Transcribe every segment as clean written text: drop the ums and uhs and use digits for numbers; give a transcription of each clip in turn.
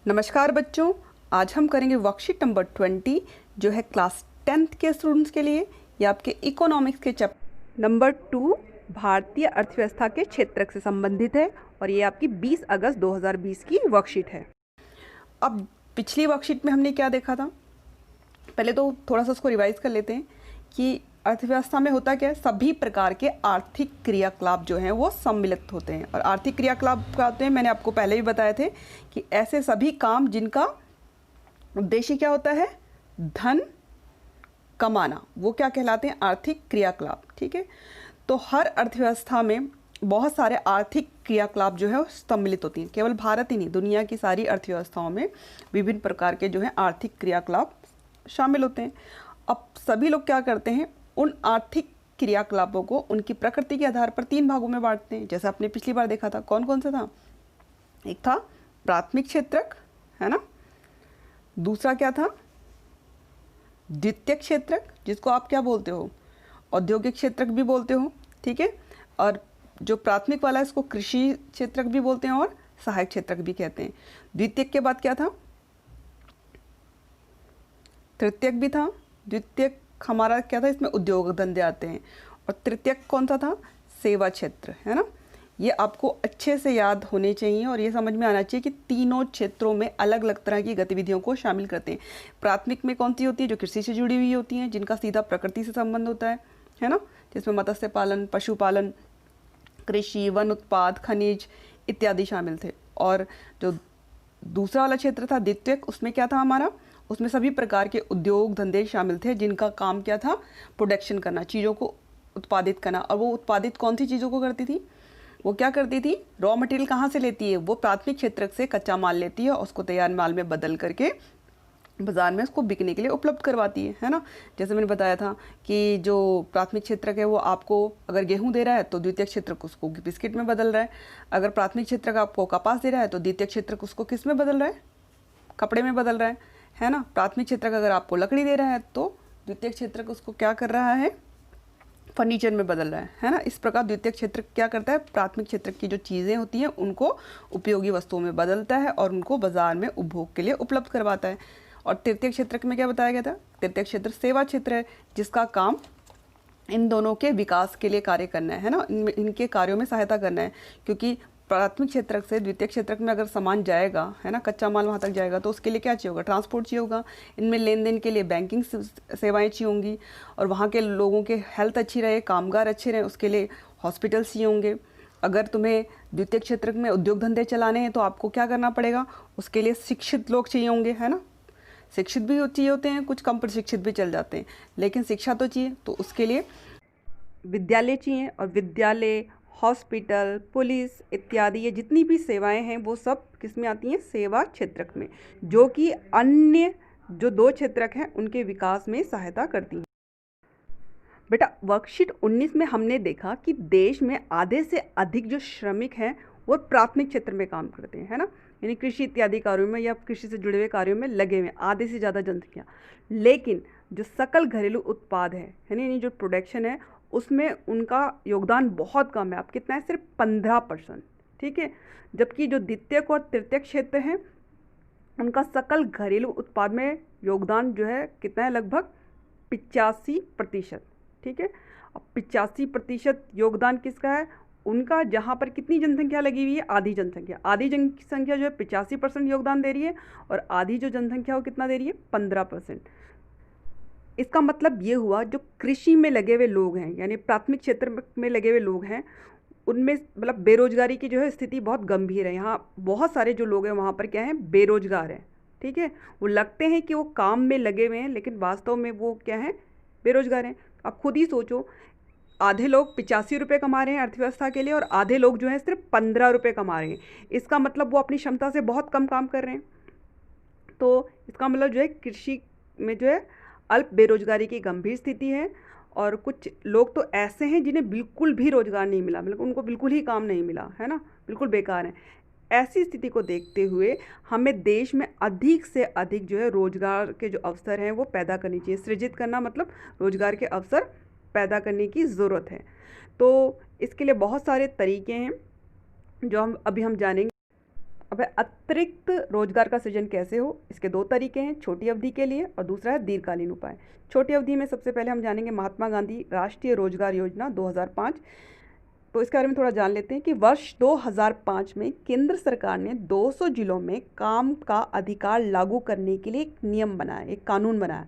नमस्कार बच्चों, आज हम करेंगे वर्कशीट नंबर 20 जो है क्लास 10th के स्टूडेंट्स के लिए। ये आपके इकोनॉमिक्स के चैप्टर नंबर 2 भारतीय अर्थव्यवस्था के क्षेत्रक से संबंधित है और ये आपकी 20 अगस्त 2020 की वर्कशीट है। अब पिछली वर्कशीट में हमने क्या देखा था, पहले तो थोड़ा सा उसको रिवाइज कर लेते हैं कि अर्थव्यवस्था में होता क्या है। सभी प्रकार के आर्थिक क्रियाकलाप जो हैं वो सम्मिलित होते हैं। और आर्थिक क्रियाकलाप क्या होते हैं, मैंने आपको पहले भी बताए थे कि ऐसे सभी काम जिनका उद्देश्य क्या होता है, धन कमाना, वो क्या कहलाते हैं, आर्थिक क्रियाकलाप। ठीक है, तो हर अर्थव्यवस्था में बहुत सारे आर्थिक क्रियाकलाप जो है वो सम्मिलित होती हैं। केवल भारत ही नहीं, दुनिया की सारी अर्थव्यवस्थाओं में विभिन्न प्रकार के जो है आर्थिक क्रियाकलाप शामिल होते हैं। अब सभी लोग क्या करते हैं, उन आर्थिक क्रियाकलापों को उनकी प्रकृति के आधार पर 3 भागों में बांटते हैं। जैसा आपने पिछली बार देखा था, कौन कौन सा था। एक था प्राथमिक क्षेत्रक, है ना। दूसरा क्या था, द्वितीयक क्षेत्रक, जिसको आप क्या बोलते हो, औद्योगिक क्षेत्रक भी बोलते हो। ठीक है, और जो प्राथमिक वाला है इसको कृषि क्षेत्रक भी बोलते हैं और सहायक क्षेत्रक भी कहते हैं। द्वितीयक के बाद क्या था, तृतीयक भी था। द्वितीयक हमारा क्या था, इसमें उद्योग धंधे आते हैं। और तृतीयक कौन सा था, सेवा क्षेत्र, है ना। ये आपको अच्छे से याद होने चाहिए और ये समझ में आना चाहिए कि तीनों क्षेत्रों में अलग अलग तरह की गतिविधियों को शामिल करते हैं। प्राथमिक में कौन सी होती है, जो कृषि से जुड़ी हुई होती हैं, जिनका सीधा प्रकृति से संबंध होता है ना, जिसमें मत्स्य पालन, पशुपालन, कृषि, वन उत्पाद, खनिज इत्यादि शामिल थे। और जो दूसरा वाला क्षेत्र था द्वितीयक, उसमें क्या था हमारा, उसमें सभी प्रकार के उद्योग धंधे शामिल थे जिनका काम क्या था, प्रोडक्शन करना, चीज़ों को उत्पादित करना। और वो उत्पादित कौन सी चीज़ों को करती थी, वो क्या करती थी, रॉ मटेरियल कहाँ से लेती है, वो प्राथमिक क्षेत्र से कच्चा माल लेती है और उसको तैयार माल में बदल करके बाजार में उसको बिकने के लिए उपलब्ध करवाती है ना। जैसे मैंने बताया था कि जो प्राथमिक क्षेत्रक है वो आपको अगर गेहूं दे रहा है तो द्वितीय क्षेत्रक उसको बिस्किट में बदल रहा है। अगर प्राथमिक क्षेत्रक आपको कपास दे रहा है तो द्वितीय क्षेत्रक उसको किस में बदल रहा है, कपड़े में बदल रहा है ना। प्राथमिक क्षेत्रक अगर आपको लकड़ी दे रहा है तो द्वितीय क्षेत्रक उसको क्या कर रहा है, फर्नीचर में बदल रहा है ना। इस प्रकार द्वितीय क्षेत्र क्या करता है, प्राथमिक क्षेत्र की जो चीज़ें होती हैं उनको उपयोगी वस्तुओं में बदलता है और उनको बाजार में उपभोग के लिए उपलब्ध करवाता है। और तृतीय क्षेत्र में क्या बताया गया था, तृतीय क्षेत्र सेवा क्षेत्र है, जिसका काम इन दोनों के विकास के लिए कार्य करना है ना, इनके कार्यों में सहायता करना है। क्योंकि प्राथमिक क्षेत्र से द्वितीय क्षेत्र में अगर सामान जाएगा, है ना, कच्चा माल वहाँ तक जाएगा तो उसके लिए क्या चाहिए होगा, ट्रांसपोर्ट चाहिए होगा। इनमें लेन देन के लिए बैंकिंग सेवाएं चाहिए होंगी और वहाँ के लोगों के हेल्थ अच्छी रहे, कामगार अच्छे रहे, उसके लिए हॉस्पिटल्स चाहिए होंगे। अगर तुम्हें द्वितीय क्षेत्र में उद्योग धंधे चलाने हैं तो आपको क्या करना पड़ेगा, उसके लिए शिक्षित लोग चाहिए होंगे, है ना। शिक्षित भी चाहिए होते हैं, कुछ कम प्रशिक्षित भी चल जाते हैं, लेकिन शिक्षा तो चाहिए। तो उसके लिए विद्यालय चाहिए और विद्यालय, हॉस्पिटल, पुलिस इत्यादि ये जितनी भी सेवाएं हैं वो सब किस में आती हैं, सेवा क्षेत्रक में, जो कि अन्य जो 2 क्षेत्रक हैं उनके विकास में सहायता करती हैं। बेटा वर्कशीट 19 में हमने देखा कि देश में आधे से अधिक जो श्रमिक हैं वो प्राथमिक क्षेत्र में काम करते हैं, है ना, यानी कृषि इत्यादि कार्यों में या कृषि से जुड़े हुए कार्यों में लगे हुए, आधे से ज़्यादा जनसंख्या। लेकिन जो सकल घरेलू उत्पाद है ना, यानी जो प्रोडक्शन है, उसमें उनका योगदान बहुत कम है। आप कितना है, सिर्फ 15%। ठीक है, जबकि जो द्वितीयक और तृतीयक क्षेत्र हैं उनका सकल घरेलू उत्पाद में योगदान जो है कितना है, लगभग 85%। ठीक है, अब 85% योगदान किसका है, उनका, जहाँ पर कितनी जनसंख्या लगी हुई है, आधी जनसंख्या। आधी जनसंख्या जो है 85% योगदान दे रही है और आधी जो जनसंख्या वो कितना दे रही है, 15%। इसका मतलब ये हुआ जो कृषि में लगे हुए लोग हैं, यानी प्राथमिक क्षेत्र में लगे हुए लोग हैं, उनमें मतलब बेरोजगारी की जो है स्थिति बहुत गंभीर है। यहाँ बहुत सारे जो लोग हैं वहाँ पर क्या है, बेरोजगार हैं। ठीक है, वो लगते हैं कि वो काम में लगे हुए हैं लेकिन वास्तव में वो क्या है, बेरोजगार हैं। आप खुद ही सोचो, आधे लोग 85 रुपये कमा रहे हैं अर्थव्यवस्था के लिए और आधे लोग जो हैं सिर्फ 15 रुपये कमा रहे हैं। इसका मतलब वो अपनी क्षमता से बहुत कम काम कर रहे हैं। तो इसका मतलब जो है कृषि में जो है अल्प बेरोजगारी की गंभीर स्थिति है। और कुछ लोग तो ऐसे हैं जिन्हें बिल्कुल भी रोजगार नहीं मिला, मतलब उनको बिल्कुल ही काम नहीं मिला, है ना, बिल्कुल बेकार है। ऐसी स्थिति को देखते हुए हमें देश में अधिक से अधिक जो है रोजगार के जो अवसर हैं वो पैदा करनी चाहिए। सृजित करना मतलब रोजगार के अवसर पैदा करने की ज़रूरत है। तो इसके लिए बहुत सारे तरीके हैं जो हम जानेंगे। अब अतिरिक्त रोजगार का सृजन कैसे हो, इसके दो तरीके हैं, छोटी अवधि के लिए और दूसरा है दीर्घकालीन उपाय। छोटी अवधि में सबसे पहले हम जानेंगे महात्मा गांधी राष्ट्रीय रोजगार योजना 2005। तो इसके बारे में थोड़ा जान लेते हैं कि वर्ष 2005 में केंद्र सरकार ने 200 जिलों में काम का अधिकार लागू करने के लिए एक नियम बनाया, एक कानून बनाया,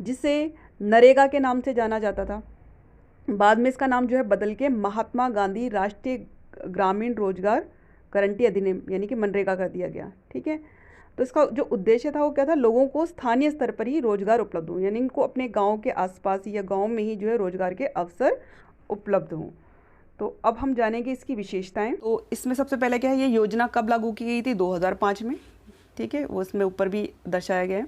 जिसे नरेगा के नाम से जाना जाता था। बाद में इसका नाम जो है बदल के महात्मा गांधी राष्ट्रीय ग्रामीण रोजगार गारंटी अधिनियम यानी कि मनरेगा कर दिया गया। ठीक है, तो इसका जो उद्देश्य था वो क्या था, लोगों को स्थानीय स्तर पर ही रोजगार उपलब्ध हो, यानी इनको अपने गांव के आसपास या गांव में ही जो है रोजगार के अवसर उपलब्ध हों। तो अब हम जानेंगे इसकी विशेषताएं। तो इसमें सबसे पहले क्या है, ये योजना कब लागू की गई थी, 2005 में। ठीक है, वो इसमें ऊपर भी दर्शाया गया है।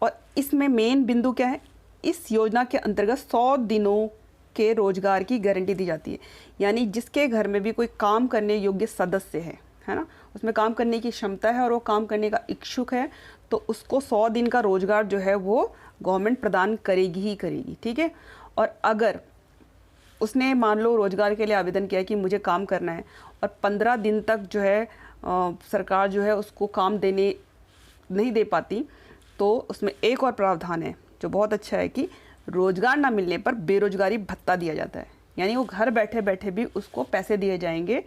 और इसमें मेन बिंदु क्या है, इस योजना के अंतर्गत 100 दिनों के रोजगार की गारंटी दी जाती है, यानी जिसके घर में भी कोई काम करने योग्य सदस्य है ना, उसमें काम करने की क्षमता है और वो काम करने का इच्छुक है, तो उसको 100 दिन का रोजगार जो है वो गवर्नमेंट प्रदान करेगी ही करेगी। ठीक है, और अगर उसने मान लो रोजगार के लिए आवेदन किया कि मुझे काम करना है और 15 दिन तक जो है सरकार जो है उसको काम देने नहीं दे पाती, तो उसमें एक और प्रावधान है जो बहुत अच्छा है कि रोजगार ना मिलने पर बेरोजगारी भत्ता दिया जाता है, यानी वो घर बैठे बैठे भी उसको पैसे दिए जाएंगे।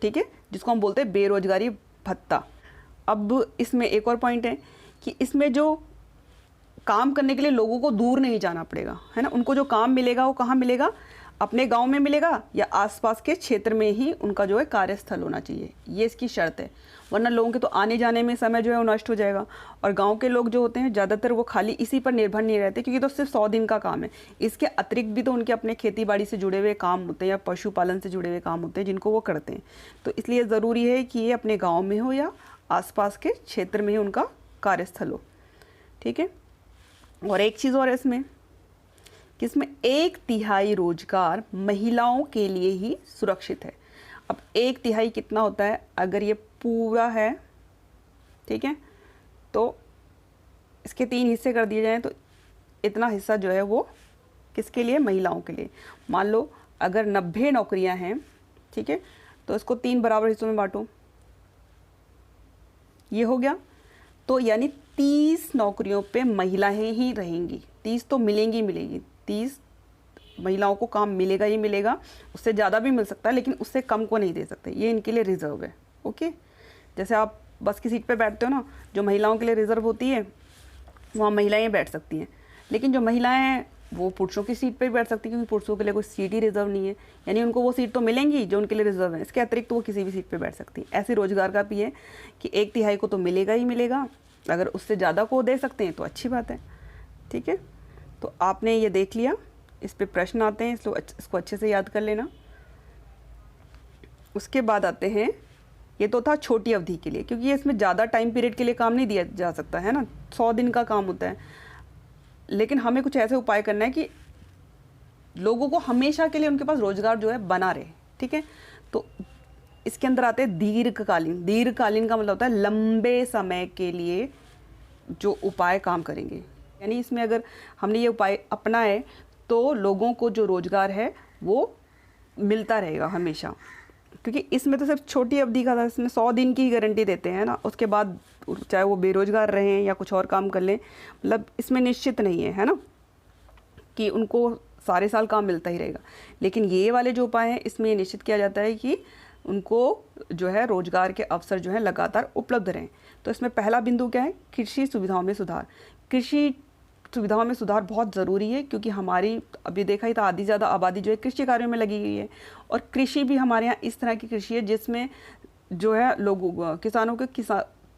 ठीक है, जिसको हम बोलते हैं बेरोजगारी भत्ता। अब इसमें एक और पॉइंट है कि इसमें जो काम करने के लिए लोगों को दूर नहीं जाना पड़ेगा, है ना, उनको जो काम मिलेगा वो कहाँ मिलेगा, अपने गांव में मिलेगा या आसपास के क्षेत्र में ही उनका जो है कार्यस्थल होना चाहिए, ये इसकी शर्त है। वरना लोगों के तो आने जाने में समय जो है वो नष्ट हो जाएगा। और गांव के लोग जो होते हैं ज़्यादातर वो खाली इसी पर निर्भर नहीं रहते, क्योंकि तो सिर्फ 100 दिन का काम है। इसके अतिरिक्त भी तो उनके अपने खेती बाड़ी से जुड़े हुए काम होते हैं या पशुपालन से जुड़े हुए काम होते हैं जिनको वो करते हैं। तो इसलिए ज़रूरी है कि ये अपने गाँव में हो या आसपास के क्षेत्र में ही उनका कार्यस्थल हो। ठीक है, और एक चीज़ और है इसमें कि इसमें 1/3 रोजगार महिलाओं के लिए ही सुरक्षित है। अब 1/3 कितना होता है, अगर ये पूरा है, ठीक है, तो इसके 3 हिस्से कर दिए जाएं तो इतना हिस्सा जो है वो किसके लिए, महिलाओं के लिए। मान लो अगर 90 नौकरियां हैं, ठीक है, तो इसको 3 बराबर हिस्सों में बांटो, ये हो गया। तो यानी 30 नौकरियों पे महिलाएं ही रहेंगी, 30 तो मिलेंगी, 30 महिलाओं को काम मिलेगा ही मिलेगा। उससे ज़्यादा भी मिल सकता है लेकिन उससे कम को नहीं दे सकते, ये इनके लिए रिजर्व है। ओके, जैसे आप बस की सीट पे बैठते हो ना, जो महिलाओं के लिए रिजर्व होती है वहाँ महिलाएं बैठ सकती हैं, लेकिन जो महिलाएं हैं वो पुरुषों की सीट पे भी बैठ सकती हैं, क्योंकि पुरुषों के लिए कोई सीट ही रिजर्व नहीं है, यानी उनको वो सीट तो मिलेंगी जो उनके लिए रिजर्व है, इसके अतिरिक्त तो वो किसी भी सीट पे बैठ सकती हैं। ऐसे रोजगार का भी है कि 1/3 को तो मिलेगा ही मिलेगा, अगर उससे ज़्यादा को दे सकते हैं तो अच्छी बात है। ठीक है, तो आपने ये देख लिया, इस पे प्रश्न आते हैं, इसको अच्छे से याद कर लेना। उसके बाद आते हैं, ये तो था छोटी अवधि के लिए, क्योंकि इसमें ज़्यादा टाइम पीरियड के लिए काम नहीं दिया जा सकता है ना, 100 दिन का काम होता है। लेकिन हमें कुछ ऐसे उपाय करना है कि लोगों को हमेशा के लिए उनके पास रोजगार जो है बना रहे। ठीक है, तो इसके अंदर आते हैं दीर्घकालीन। दीर्घकालीन का मतलब होता है लंबे समय के लिए जो उपाय काम करेंगे, यानी इसमें अगर हमने ये उपाय अपनाए तो लोगों को जो रोजगार है वो मिलता रहेगा हमेशा, क्योंकि इसमें तो सिर्फ छोटी अवधि का था, इसमें 100 दिन की गारंटी देते हैं ना, उसके बाद चाहे वो बेरोजगार रहें या कुछ और काम कर लें, मतलब इसमें निश्चित नहीं है ना कि उनको सारे साल काम मिलता ही रहेगा। लेकिन ये वाले जो उपाय हैं इसमें ये निश्चित किया जाता है कि उनको जो है रोजगार के अवसर जो है लगातार उपलब्ध रहें। तो इसमें पहला बिंदु क्या है, कृषि सुविधाओं में सुधार। कृषि सुविधाओं में सुधार बहुत ज़रूरी है, क्योंकि हमारी अभी देखा ही था आधी ज़्यादा आबादी जो है कृषि कार्यों में लगी गई है, और कृषि भी हमारे यहाँ इस तरह की कृषि है जिसमें जो है लोगों किसानों के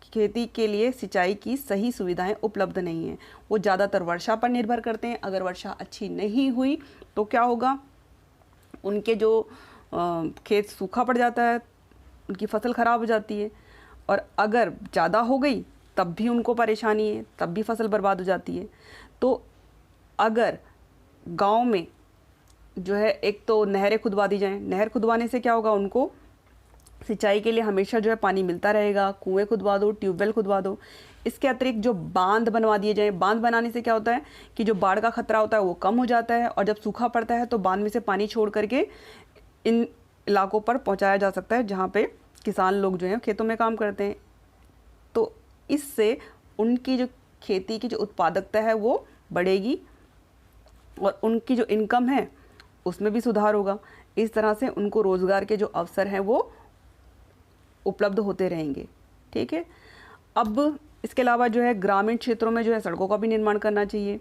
खेती के लिए सिंचाई की सही सुविधाएं उपलब्ध नहीं हैं। वो ज़्यादातर वर्षा पर निर्भर करते हैं, अगर वर्षा अच्छी नहीं हुई तो क्या होगा, उनके जो खेत सूखा पड़ जाता है, उनकी फसल ख़राब हो जाती है, और अगर ज़्यादा हो गई तब भी उनको परेशानी है, तब भी फसल बर्बाद हो जाती है। तो अगर गांव में जो है एक तो नहरें खुदवा दी जाएं, नहर खुदवाने से क्या होगा, उनको सिंचाई के लिए हमेशा जो है पानी मिलता रहेगा। कुएं खुदवा दो, ट्यूबवेल खुदवा दो। इसके अतिरिक्त जो बांध बनवा दिए जाएं, बांध बनाने से क्या होता है कि जो बाढ़ का खतरा होता है वो कम हो जाता है, और जब सूखा पड़ता है तो बांध में से पानी छोड़ करके इन इलाकों पर पहुंचाया जा सकता है जहाँ पे किसान लोग जो हैं खेतों में काम करते हैं, तो इससे उनकी जो खेती की जो उत्पादकता है वो बढ़ेगी और उनकी जो इनकम है उसमें भी सुधार होगा। इस तरह से उनको रोज़गार के जो अवसर हैं वो उपलब्ध होते रहेंगे। ठीक है। अब इसके अलावा जो है ग्रामीण क्षेत्रों में जो है सड़कों का भी निर्माण करना चाहिए।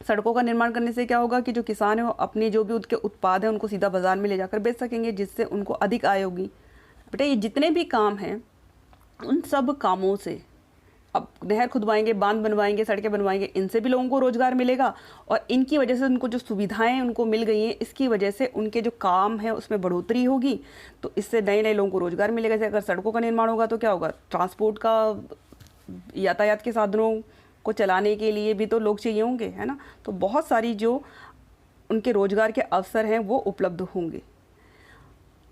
सड़कों का निर्माण करने से क्या होगा कि जो किसान है वो अपनी जो भी उनके उत्पाद हैं उनको सीधा बाज़ार में ले जाकर बेच सकेंगे, जिससे उनको अधिक आय होगी। बेटा ये जितने भी काम हैं उन सब कामों से, अब नहर खुदवाएंगे, बांध बनवाएंगे, सड़कें बनवाएंगे, इनसे भी लोगों को रोज़गार मिलेगा और इनकी वजह से उनको जो सुविधाएं उनको मिल गई हैं इसकी वजह से उनके जो काम है उसमें बढ़ोतरी होगी। तो इससे नए नए लोगों को रोज़गार मिलेगा। जैसे अगर सड़कों का निर्माण होगा तो क्या होगा, ट्रांसपोर्ट का, यातायात के साधनों को चलाने के लिए भी तो लोग चाहिए होंगे, है ना। तो बहुत सारी जो उनके रोज़गार के अवसर हैं वो उपलब्ध होंगे।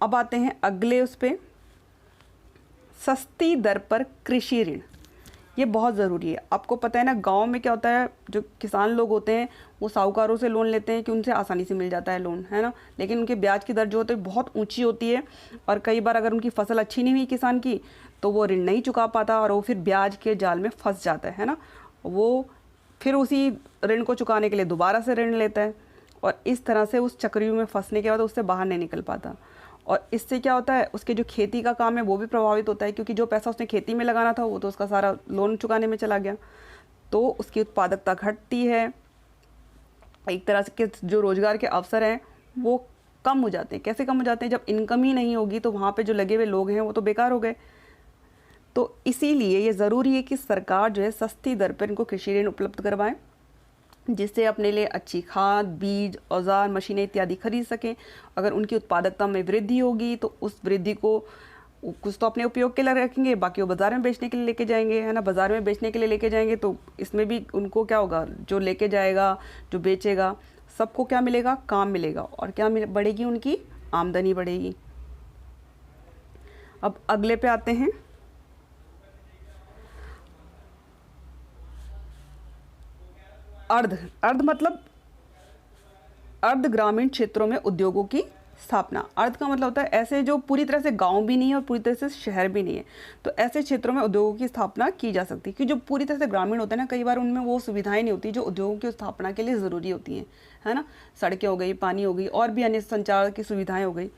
अब आते हैं अगले उस पर, सस्ती दर पर कृषि ऋण। ये बहुत ज़रूरी है। आपको पता है ना, गांव में क्या होता है, जो किसान लोग होते हैं वो साहूकारों से लोन लेते हैं कि उनसे आसानी से मिल जाता है लोन, है ना। लेकिन उनके ब्याज की दर जो होती है बहुत ऊंची होती है और कई बार अगर उनकी फसल अच्छी नहीं हुई किसान की तो वो ऋण नहीं चुका पाता और वो फिर ब्याज के जाल में फंस जाता है ना। वो फिर उसी ऋण को चुकाने के लिए दोबारा से ऋण लेता है और इस तरह से उस चक्रव्यूह में फंसने के बाद उससे बाहर नहीं निकल पाता। और इससे क्या होता है, उसके जो खेती का काम है वो भी प्रभावित होता है, क्योंकि जो पैसा उसने खेती में लगाना था वो तो उसका सारा लोन चुकाने में चला गया। तो उसकी उत्पादकता घटती है, एक तरह से के जो रोज़गार के अवसर हैं वो कम हो जाते हैं। कैसे कम हो जाते हैं, जब इनकम ही नहीं होगी तो वहाँ पे जो लगे हुए लोग हैं वो तो बेकार हो गए। तो इसीलिए ये ज़रूरी है कि सरकार जो है सस्ती दर पर इनको कृषि ऋण उपलब्ध करवाएं, जिससे अपने लिए अच्छी खाद, बीज, औजार, मशीनें इत्यादि खरीद सकें। अगर उनकी उत्पादकता में वृद्धि होगी तो उस वृद्धि को कुछ तो अपने उपयोग के लिए रखेंगे, बाकी वो बाज़ार में बेचने के लिए लेके जाएंगे, है ना। बाज़ार में बेचने के लिए लेके जाएंगे तो इसमें भी उनको क्या होगा, जो लेके जाएगा, जो बेचेगा, सबको क्या मिलेगा, काम मिलेगा और क्या बढ़ेगी, उनकी आमदनी बढ़ेगी। अब अगले पे आते हैं, अर्ध मतलब अर्ध ग्रामीण क्षेत्रों में उद्योगों की स्थापना। अर्ध का मतलब होता है ऐसे जो पूरी तरह से गांव भी नहीं है और पूरी तरह से शहर भी नहीं है, तो ऐसे क्षेत्रों में उद्योगों की स्थापना की जा सकती है। कि जो पूरी तरह से ग्रामीण होते हैं ना, कई बार उनमें वो सुविधाएं नहीं होती जो उद्योगों की स्थापना के लिए ज़रूरी होती हैं, है ना। सड़कें हो गई, पानी हो गई और भी अन्य संचार की सुविधाएँ हो गई।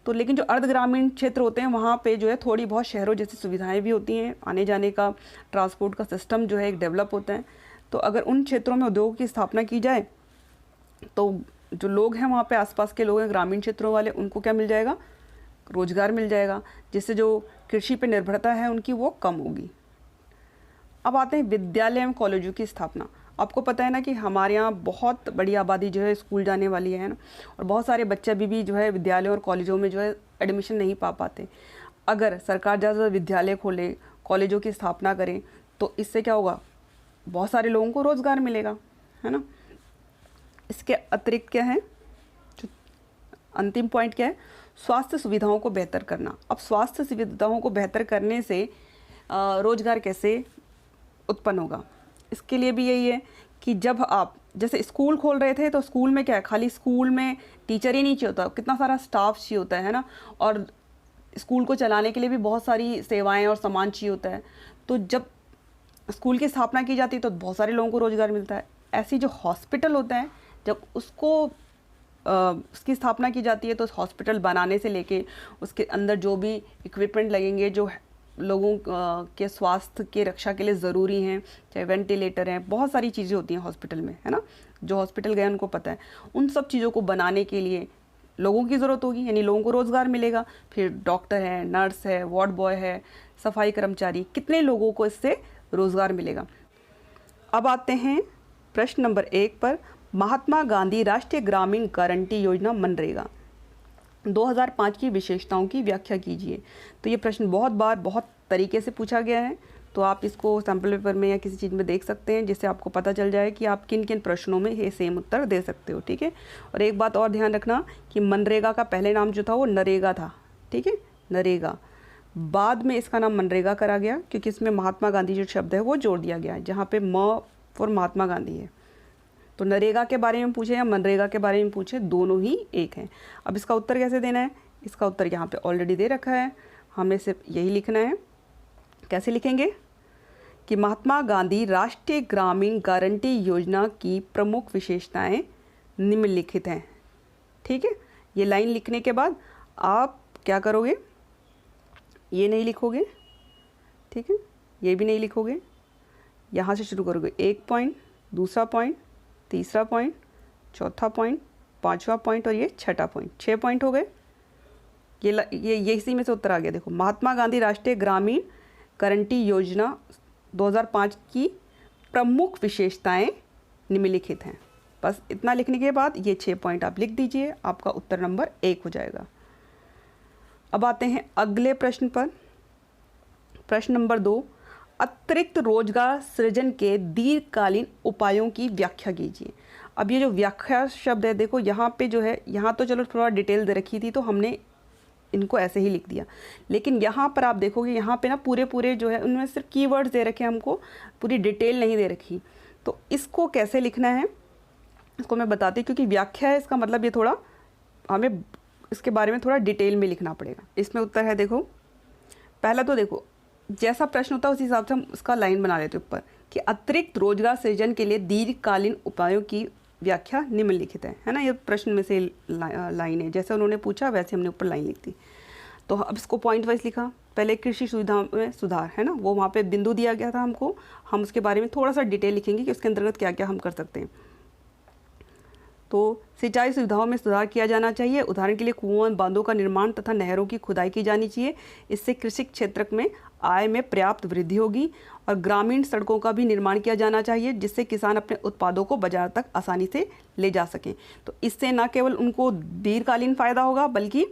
तो लेकिन जो अर्ध ग्रामीण क्षेत्र होते हैं वहाँ पे जो है थोड़ी बहुत शहरों जैसी सुविधाएँ भी होती हैं, आने जाने का, ट्रांसपोर्ट का सिस्टम जो है एक डेवलप होता है। तो अगर उन क्षेत्रों में उद्योगों की स्थापना की जाए तो जो लोग हैं वहाँ पे आसपास के लोग हैं ग्रामीण क्षेत्रों वाले, उनको क्या मिल जाएगा, रोज़गार मिल जाएगा, जिससे जो कृषि पे निर्भरता है उनकी वो कम होगी। अब आते हैं विद्यालय एवं कॉलेजों की स्थापना। आपको पता है ना कि हमारे यहाँ बहुत बड़ी आबादी जो है स्कूल जाने वाली है ना, और बहुत सारे बच्चे अभी भी जो है विद्यालय और कॉलेजों में जो है एडमिशन नहीं पा पाते। अगर सरकार ज़्यादा विद्यालय खोले, कॉलेजों की स्थापना करें तो इससे क्या होगा, बहुत सारे लोगों को रोज़गार मिलेगा, है ना। इसके अतिरिक्त क्या है, जो अंतिम पॉइंट क्या है, स्वास्थ्य सुविधाओं को बेहतर करना। अब स्वास्थ्य सुविधाओं को बेहतर करने से रोज़गार कैसे उत्पन्न होगा, इसके लिए भी यही है कि जब आप जैसे स्कूल खोल रहे थे तो स्कूल में क्या है, खाली स्कूल में टीचर ही नहीं चाहिए होता, कितना सारा स्टाफ चाहिए होता है ना। और स्कूल को चलाने के लिए भी बहुत सारी सेवाएं और सामान चाहिए होता है। तो जब स्कूल की स्थापना की जाती है तो बहुत सारे लोगों को रोज़गार मिलता है। ऐसी जो हॉस्पिटल होता है, जब उसकी स्थापना की जाती है तो हॉस्पिटल बनाने से लेके उसके अंदर जो भी इक्विपमेंट लगेंगे जो लोगों के स्वास्थ्य के रक्षा के लिए ज़रूरी हैं, चाहे वेंटिलेटर हैं, बहुत सारी चीज़ें होती हैं हॉस्पिटल में, है ना। जो हॉस्पिटल गए उनको पता है। उन सब चीज़ों को बनाने के लिए लोगों की ज़रूरत होगी, यानी लोगों को रोज़गार मिलेगा। फिर डॉक्टर है, नर्स है, वार्ड बॉय है, सफाई कर्मचारी, कितने लोगों को इससे रोज़गार मिलेगा। अब आते हैं प्रश्न नंबर 1 पर, महात्मा गांधी राष्ट्रीय ग्रामीण गारंटी योजना मनरेगा 2005 की विशेषताओं की व्याख्या कीजिए। तो ये प्रश्न बहुत बार बहुत तरीके से पूछा गया है, तो आप इसको सैम्पल पेपर में या किसी चीज़ में देख सकते हैं, जिससे आपको पता चल जाए कि आप किन किन प्रश्नों में ये सेम उत्तर दे सकते हो। ठीक है। और एक बात और ध्यान रखना कि मनरेगा का पहले नाम जो था वो नरेगा था, ठीक है, नरेगा। बाद में इसका नाम मनरेगा करा गया क्योंकि इसमें महात्मा गांधी जो शब्द है वो जोड़ दिया गया है, जहाँ पे म फॉर महात्मा गांधी है। तो नरेगा के बारे में पूछे या मनरेगा के बारे में पूछे, दोनों ही एक हैं। अब इसका उत्तर कैसे देना है, इसका उत्तर यहाँ पे ऑलरेडी दे रखा है। हमें सिर्फ यही लिखना है। कैसे लिखेंगे कि महात्मा गांधी राष्ट्रीय ग्रामीण गारंटी योजना की प्रमुख विशेषताएं निम्नलिखित हैं। ठीक है, ये लाइन लिखने के बाद आप क्या करोगे, ये नहीं लिखोगे, ठीक है, ये भी नहीं लिखोगे, यहाँ से शुरू करोगे। एक पॉइंट, दूसरा पॉइंट, तीसरा पॉइंट, चौथा पॉइंट, पांचवा पॉइंट और ये छठा पॉइंट, 6 पॉइंट हो गए। ये इसी में से उत्तर आ गया। देखो, महात्मा गांधी राष्ट्रीय ग्रामीण गारंटी योजना 2005 की प्रमुख विशेषताएं निम्नलिखित हैं। बस इतना लिखने के बाद ये 6 पॉइंट आप लिख दीजिए, आपका उत्तर नंबर 1 हो जाएगा। अब आते हैं अगले प्रश्न पर। प्रश्न नंबर 2, अतिरिक्त रोजगार सृजन के दीर्घकालीन उपायों की व्याख्या कीजिए। अब ये जो व्याख्या शब्द है, देखो यहाँ पे जो है, यहाँ तो चलो थोड़ा डिटेल दे रखी थी तो हमने इनको ऐसे ही लिख दिया, लेकिन यहाँ पर आप देखोगे यहाँ पे ना पूरे जो है उनमें सिर्फ कीवर्ड्स दे रखे हैं, हमको पूरी डिटेल नहीं दे रखी। तो इसको कैसे लिखना है इसको मैं बताती हूँ, क्योंकि व्याख्या है इसका मतलब ये थोड़ा हमें इसके बारे में थोड़ा डिटेल में लिखना पड़ेगा। इसमें उत्तर है, देखो पहला तो देखो जैसा प्रश्न होता है उस हिसाब से हम उसका लाइन बना लेते हैं ऊपर कि अतिरिक्त रोजगार सृजन के लिए दीर्घकालीन उपायों की व्याख्या निम्नलिखित है ना। ये प्रश्न में से लाइन है, जैसे उन्होंने पूछा वैसे हमने ऊपर लाइन लिख दी। तो अब इसको पॉइंट वाइज लिखा। पहले कृषि सुविधा में सुधार है ना, वो वहाँ पे बिंदु दिया गया था हमको, हम उसके बारे में थोड़ा सा डिटेल लिखेंगे कि उसके अंतर्गत क्या क्या हम कर सकते हैं। तो सिंचाई सुविधाओं में सुधार किया जाना चाहिए। उदाहरण के लिए कुओं, बांधों का निर्माण तथा नहरों की खुदाई की जानी चाहिए। इससे कृषि क्षेत्र में आय में पर्याप्त वृद्धि होगी। और ग्रामीण सड़कों का भी निर्माण किया जाना चाहिए, जिससे किसान अपने उत्पादों को बाजार तक आसानी से ले जा सकें। तो इससे न केवल उनको दीर्घकालीन फायदा होगा, बल्कि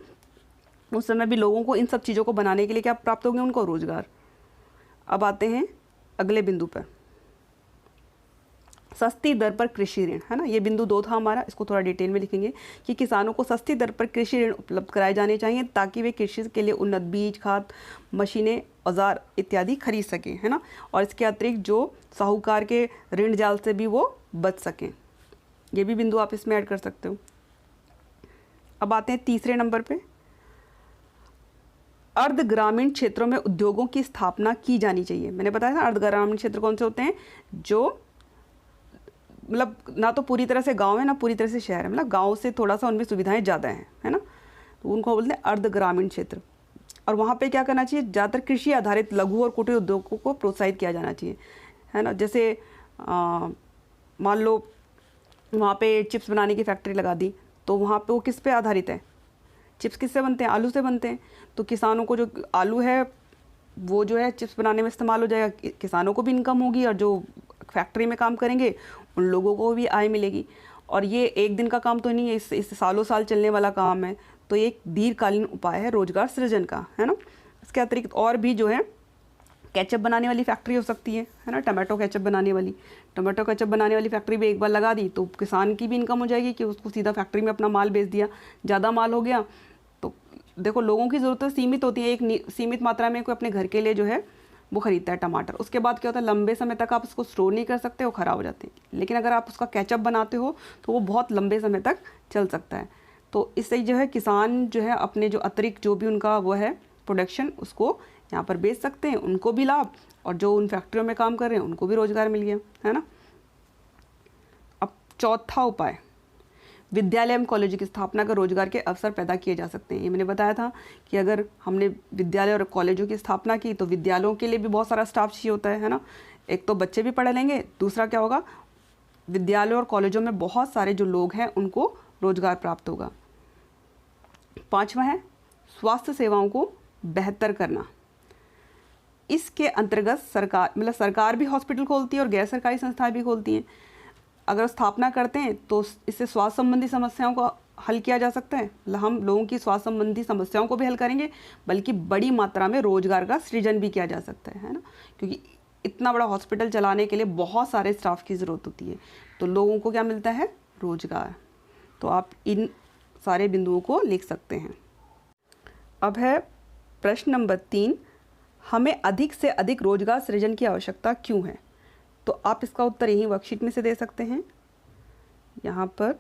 उस समय भी लोगों को इन सब चीज़ों को बनाने के लिए क्या प्राप्त होंगे, उनको रोजगार। अब आते हैं अगले बिंदु पर, सस्ती दर पर कृषि ऋण है ना। ये बिंदु 2 था हमारा, इसको थोड़ा डिटेल में लिखेंगे कि किसानों को सस्ती दर पर कृषि ऋण उपलब्ध कराए जाने चाहिए, ताकि वे कृषि के लिए उन्नत बीज, खाद, मशीनें, औजार इत्यादि खरीद सकें, है ना। और इसके अतिरिक्त जो साहूकार के ऋण जाल से भी वो बच सकें। ये भी बिंदु आप इसमें ऐड कर सकते हो। अब आते हैं तीसरे नंबर पे, अर्ध ग्रामीण क्षेत्रों में उद्योगों की स्थापना की जानी चाहिए। मैंने बताया था अर्ध ग्रामीण क्षेत्र कौन से होते हैं, जो मतलब ना तो पूरी तरह से गांव है ना पूरी तरह से शहर है, मतलब गांव से थोड़ा सा उनमें सुविधाएं ज़्यादा हैं, है ना। तो उनको बोलते हैं अर्ध ग्रामीण क्षेत्र। और वहाँ पे क्या करना चाहिए, ज़्यादातर कृषि आधारित लघु और कुटीर उद्योगों को प्रोत्साहित किया जाना चाहिए, है ना। जैसे मान लो वहाँ पे चिप्स बनाने की फैक्ट्री लगा दी, तो वहाँ पे वो किस पे आधारित है, चिप्स किससे बनते हैं, आलू से बनते हैं। तो किसानों को जो आलू है वो जो है चिप्स बनाने में इस्तेमाल हो जाएगा, किसानों को भी इनकम होगी, और जो फैक्ट्री में काम करेंगे उन लोगों को भी आय मिलेगी। और ये एक दिन का काम तो नहीं है, इस सालों साल चलने वाला काम है। तो ये एक दीर्घकालीन उपाय है रोजगार सृजन का, है ना। इसके अतिरिक्त और भी जो है केचप बनाने वाली फैक्ट्री हो सकती है ना, टमाटो केचप बनाने वाली फैक्ट्री भी एक बार लगा दी तो किसान की भी इनकम हो जाएगी कि उसको सीधा फैक्ट्री में अपना माल बेच दिया, ज़्यादा माल हो गया। तो देखो लोगों की ज़रूरतें सीमित होती है, एक सीमित मात्रा में कोई अपने घर के लिए जो है वो खरीदता है टमाटर। उसके बाद क्या होता है, लंबे समय तक आप उसको स्टोर नहीं कर सकते, वो ख़राब हो जाते हैं। लेकिन अगर आप उसका केचप बनाते हो तो वो बहुत लंबे समय तक चल सकता है। तो इससे जो है किसान जो है अपने जो अतिरिक्त जो भी उनका वो है प्रोडक्शन, उसको यहाँ पर बेच सकते हैं, उनको भी लाभ, और जो उन फैक्ट्रियों में काम कर रहे हैं उनको भी रोजगार मिल गया, है ना। अब चौथा उपाय, विद्यालय एवं कॉलेज की स्थापना कर रोजगार के अवसर पैदा किए जा सकते हैं। ये मैंने बताया था कि अगर हमने विद्यालय और कॉलेजों की स्थापना की तो विद्यालयों के लिए भी बहुत सारा स्टाफ चाहिए होता है ना। एक तो बच्चे भी पढ़ लेंगे, दूसरा क्या होगा, विद्यालयों और कॉलेजों में बहुत सारे जो लोग हैं उनको रोजगार प्राप्त होगा। पांचवा है स्वास्थ्य सेवाओं को बेहतर करना। इसके अंतर्गत सरकार भी हॉस्पिटल खोलती है और गैर सरकारी संस्थाएं भी खोलती हैं। अगर स्थापना करते हैं तो इससे स्वास्थ्य संबंधी समस्याओं को हल किया जा सकता है, मतलब हम लोगों की स्वास्थ्य संबंधी समस्याओं को भी हल करेंगे, बल्कि बड़ी मात्रा में रोजगार का सृजन भी किया जा सकता है ना। क्योंकि इतना बड़ा हॉस्पिटल चलाने के लिए बहुत सारे स्टाफ की ज़रूरत होती है, तो लोगों को क्या मिलता है, रोजगार। तो आप इन सारे बिंदुओं को लिख सकते हैं। अब है प्रश्न नंबर 3, हमें अधिक से अधिक रोजगार सृजन की आवश्यकता क्यों है। तो आप इसका उत्तर यही वर्कशीट में से दे सकते हैं। यहाँ पर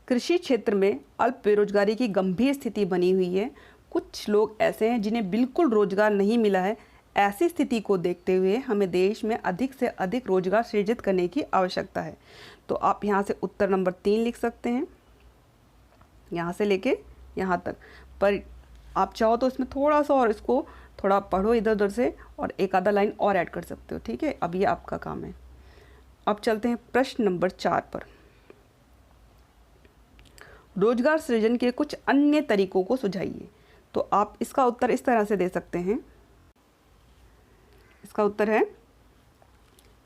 कृषि क्षेत्र में अल्प बेरोजगारी की गंभीर स्थिति बनी हुई है। कुछ लोग ऐसे हैं जिन्हें बिल्कुल रोजगार नहीं मिला है। ऐसी स्थिति को देखते हुए हमें देश में अधिक से अधिक रोजगार सृजित करने की आवश्यकता है। तो आप यहाँ से उत्तर नंबर 3 लिख सकते हैं, यहाँ से लेके यहाँ तक। पर आप चाहो तो इसमें थोड़ा सा और इसको थोड़ा पढ़ो इधर उधर से और एक आधा लाइन और ऐड कर सकते हो, ठीक है। अब ये आपका काम है। अब चलते हैं प्रश्न नंबर 4 पर। रोजगार सृजन के कुछ अन्य तरीकों को सुझाइए। तो आप इसका उत्तर इस तरह से दे सकते हैं। इसका उत्तर है,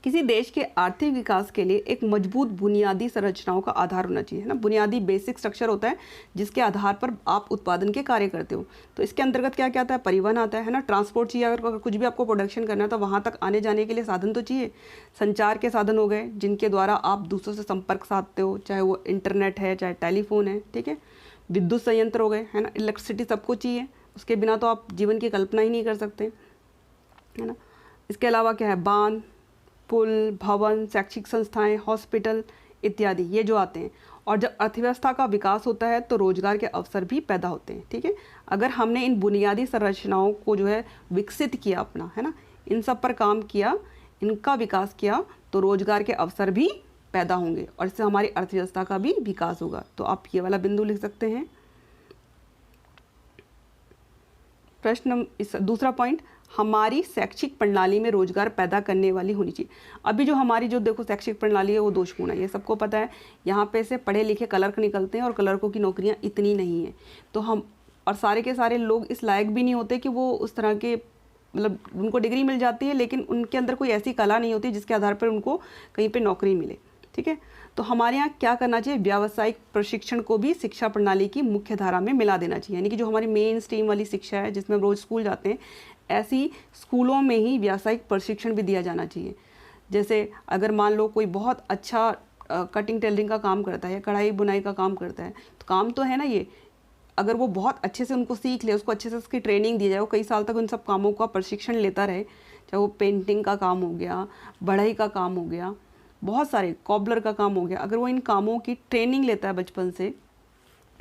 किसी देश के आर्थिक विकास के लिए एक मजबूत बुनियादी संरचनाओं का आधार होना चाहिए, है ना। बुनियादी बेसिक स्ट्रक्चर होता है जिसके आधार पर आप उत्पादन के कार्य करते हो। तो इसके अंतर्गत क्या क्या आता है, परिवहन आता है ना, ट्रांसपोर्ट चाहिए। अगर कुछ भी आपको प्रोडक्शन करना है तो वहाँ तक आने जाने के लिए साधन तो चाहिए। संचार के साधन हो गए जिनके द्वारा आप दूसरों से संपर्क साधते हो, चाहे वो इंटरनेट है चाहे टेलीफोन है, ठीक है। विद्युत संयंत्र हो गए, है ना, इलेक्ट्रिसिटी सबको चाहिए, उसके बिना तो आप जीवन की कल्पना ही नहीं कर सकते, है ना। इसके अलावा क्या है, बांध, पुल, भवन, शैक्षिक संस्थाएं, हॉस्पिटल इत्यादि ये जो आते हैं। और जब अर्थव्यवस्था का विकास होता है तो रोजगार के अवसर भी पैदा होते हैं, ठीक है। अगर हमने इन बुनियादी संरचनाओं को जो है विकसित किया अपना, है ना, इन सब पर काम किया, इनका विकास किया, तो रोजगार के अवसर भी पैदा होंगे और इससे हमारी अर्थव्यवस्था का भी विकास होगा। तो आप ये वाला बिंदु लिख सकते हैं। प्रश्न दूसरा पॉइंट, हमारी शैक्षिक प्रणाली में रोजगार पैदा करने वाली होनी चाहिए। अभी जो हमारी जो देखो शैक्षिक प्रणाली है वो दोषपूर्ण है, ये सबको पता है। यहाँ पे से पढ़े लिखे क्लर्क निकलते हैं और क्लर्कों की नौकरियाँ इतनी नहीं है। तो हम और सारे के सारे लोग इस लायक भी नहीं होते कि वो उस तरह के, मतलब उनको डिग्री मिल जाती है लेकिन उनके अंदर कोई ऐसी कला नहीं होती जिसके आधार पर उनको कहीं पर नौकरी मिले, ठीक है। तो हमारे यहाँ क्या करना चाहिए, व्यावसायिक प्रशिक्षण को भी शिक्षा प्रणाली की मुख्य धारा में मिला देना चाहिए। यानी कि जो हमारी मेन स्ट्रीम वाली शिक्षा है जिसमें हम रोज़ स्कूल जाते हैं, ऐसी स्कूलों में ही व्यावसायिक प्रशिक्षण भी दिया जाना चाहिए। जैसे अगर मान लो कोई बहुत अच्छा कटिंग टेलरिंग का काम करता है या कढ़ाई बुनाई का काम करता है, तो काम तो है ना ये, अगर वो बहुत अच्छे से उनको सीख ले, उसको अच्छे से उसकी ट्रेनिंग दी जाए, वो कई साल तक उन सब कामों का प्रशिक्षण लेता रहे, चाहे वो पेंटिंग का काम हो गया, बढ़ई का काम हो गया, बहुत सारे कॉबलर का काम हो गया, अगर वो इन कामों की ट्रेनिंग लेता है बचपन से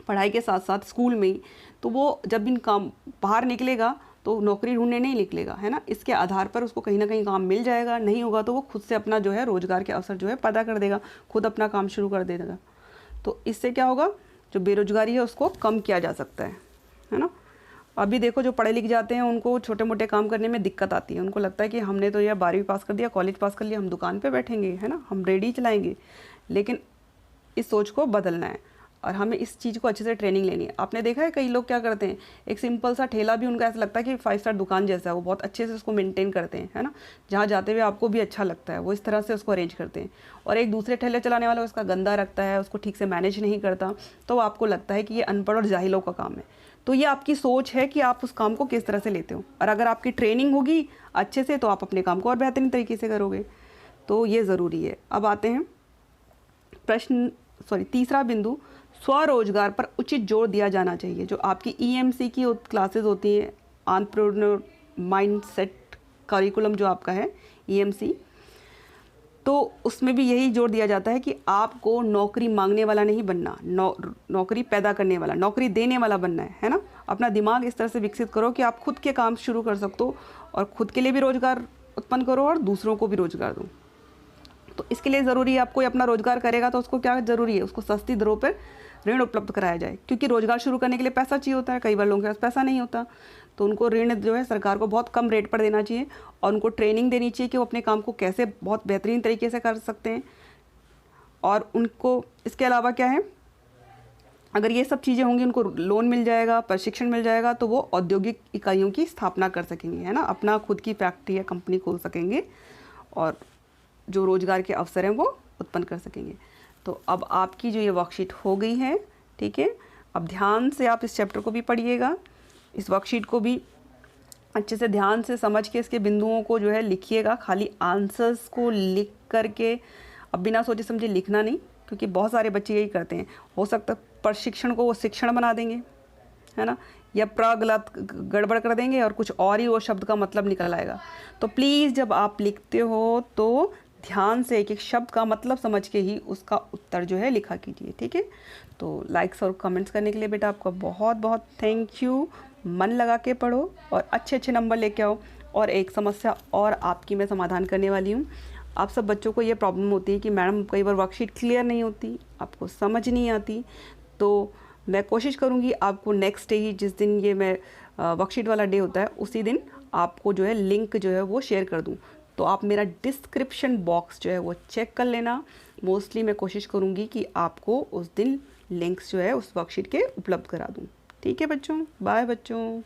पढ़ाई के साथ साथ स्कूल में ही, तो वो जब इन काम बाहर निकलेगा तो नौकरी ढूंढने नहीं निकलेगा, है ना। इसके आधार पर उसको कहीं ना कहीं काम मिल जाएगा, नहीं होगा तो वो खुद से अपना जो है रोजगार के अवसर जो है पैदा कर देगा, खुद अपना काम शुरू कर देगा। तो इससे क्या होगा, जो बेरोजगारी है उसको कम किया जा सकता है ना। अभी देखो जो पढ़े लिख जाते हैं उनको छोटे मोटे काम करने में दिक्कत आती है, उनको लगता है कि हमने तो यह 12वीं पास कर दिया, कॉलेज पास कर लिया, हम दुकान पे बैठेंगे, है ना, हम रेडी चलाएंगे। लेकिन इस सोच को बदलना है और हमें इस चीज़ को अच्छे से ट्रेनिंग लेनी है। आपने देखा है कई लोग क्या करते हैं, एक सिंपल सा ठेला भी उनका ऐसा लगता है कि 5 स्टार दुकान जैसा है, वो बहुत अच्छे से उसको मेंटेन करते हैं, है ना, जहाँ जाते हुए आपको भी अच्छा लगता है, वो इस तरह से उसको अरेंज करते हैं। और एक दूसरे ठेले चलाने वाला उसका गंदा रखता है, उसको ठीक से मैनेज नहीं करता, तो आपको लगता है कि ये अनपढ़ और जाहिलों का काम है। तो ये आपकी सोच है कि आप उस काम को किस तरह से लेते हो, और अगर आपकी ट्रेनिंग होगी अच्छे से तो आप अपने काम को और बेहतरीन तरीके से करोगे। तो ये ज़रूरी है। अब आते हैं तीसरा बिंदु, स्वरोजगार पर उचित जोर दिया जाना चाहिए। जो आपकी EMC की क्लासेस होती हैं, एंटरप्रेन्योर माइंडसेट करिकुलम जो आपका है EMC, तो उसमें भी यही जोर दिया जाता है कि आपको नौकरी मांगने वाला नहीं बनना, नौकरी पैदा करने वाला, नौकरी देने वाला बनना है ना। अपना दिमाग इस तरह से विकसित करो कि आप खुद के काम शुरू कर सकते हो और खुद के लिए भी रोजगार उत्पन्न करो और दूसरों को भी रोजगार दो। तो इसके लिए ज़रूरी है, आप कोई अपना रोजगार करेगा तो उसको क्या ज़रूरी है, उसको सस्ती दरों पर ऋण उपलब्ध कराया जाए, क्योंकि रोजगार शुरू करने के लिए पैसा चाहिए होता है। कई बार लोगों के पास पैसा नहीं होता, तो उनको ऋण जो है सरकार को बहुत कम रेट पर देना चाहिए और उनको ट्रेनिंग देनी चाहिए कि वो अपने काम को कैसे बहुत बेहतरीन तरीके से कर सकते हैं। और उनको इसके अलावा क्या है, अगर ये सब चीज़ें होंगी, उनको लोन मिल जाएगा, प्रशिक्षण मिल जाएगा, तो वो औद्योगिक इकाइयों की स्थापना कर सकेंगे, है ना, अपना खुद की फैक्ट्री या कंपनी खोल सकेंगे और जो रोजगार के अवसर हैं वो उत्पन्न कर सकेंगे। तो अब आपकी जो ये वर्कशीट हो गई है, ठीक है। अब ध्यान से आप इस चैप्टर को भी पढ़िएगा, इस वर्कशीट को भी अच्छे से ध्यान से समझ के इसके बिंदुओं को जो है लिखिएगा। खाली आंसर्स को लिख करके अब बिना सोचे समझे लिखना नहीं, क्योंकि बहुत सारे बच्चे यही करते हैं। हो सकता है प्रशिक्षण को वो शिक्षण बना देंगे, है ना, या गलत गड़बड़ कर देंगे और कुछ और ही वो शब्द का मतलब निकल आएगा। तो प्लीज़ जब आप लिखते हो तो ध्यान से एक एक शब्द का मतलब समझ के ही उसका उत्तर जो है लिखा कीजिए, ठीक है। तो लाइक्स और कमेंट्स करने के लिए बेटा आपका बहुत बहुत थैंक यू। मन लगा के पढ़ो और अच्छे अच्छे नंबर लेके आओ। और एक समस्या और आपकी मैं समाधान करने वाली हूँ। आप सब बच्चों को ये प्रॉब्लम होती है कि मैडम कई बार वर्कशीट क्लियर नहीं होती, आपको समझ नहीं आती, तो मैं कोशिश करूँगी आपको नेक्स्ट डे ही, जिस दिन ये मैं वर्कशीट वाला डे होता है, उसी दिन आपको जो है लिंक जो है वो शेयर कर दूँ। तो आप मेरा डिस्क्रिप्शन बॉक्स जो है वो चेक कर लेना। मोस्टली मैं कोशिश करूँगी कि आपको उस दिन लिंक्स जो है उस वर्कशीट के उपलब्ध करा दूँ। ठीक है बच्चों, बाय बच्चों।